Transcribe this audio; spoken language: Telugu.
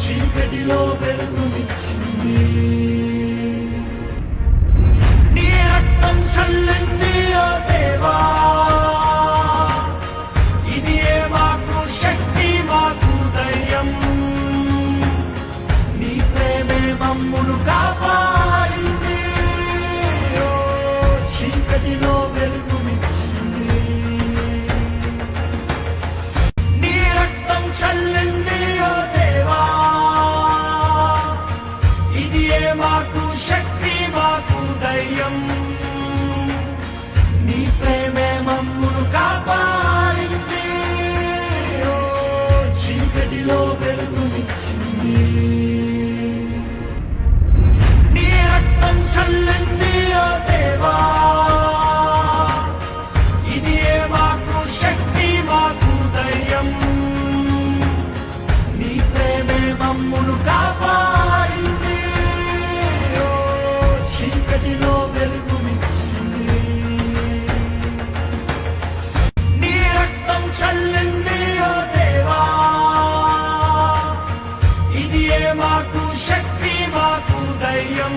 చీకటిలో వెలుగునిచ్చింది. నీ రక్తం చల్లింది ఓ దేవా, ఇది మాకు శక్తి మాకు ధైర్యం. నీ ప్రేమే మమ్మును కాపాడింది. ఓ చీకటిలో వెలుగునిచ్చింది. నీ రక్తం చల్లింది ఓ దేవా, ఇది మాకు శక్తి మాకు ధైర్యం. నీ ప్రేమే మమ్మును కాపాడింది. ఓ చీకటిలో వెలుగునిచ్చింది. నీ రక్తం చల్లింది ఓ దేవా, ఇది మాకు శక్తి మాకు ధైర్యం. నీ ప్రేమే మమ్మును కాపాడింది. ఓ చీకటిలో వెలుగునిచ్చింది. నీ రక్తం చల్లింది ఓ దేవా, ఇది మాకు శక్తి మాకు ధైర్యం.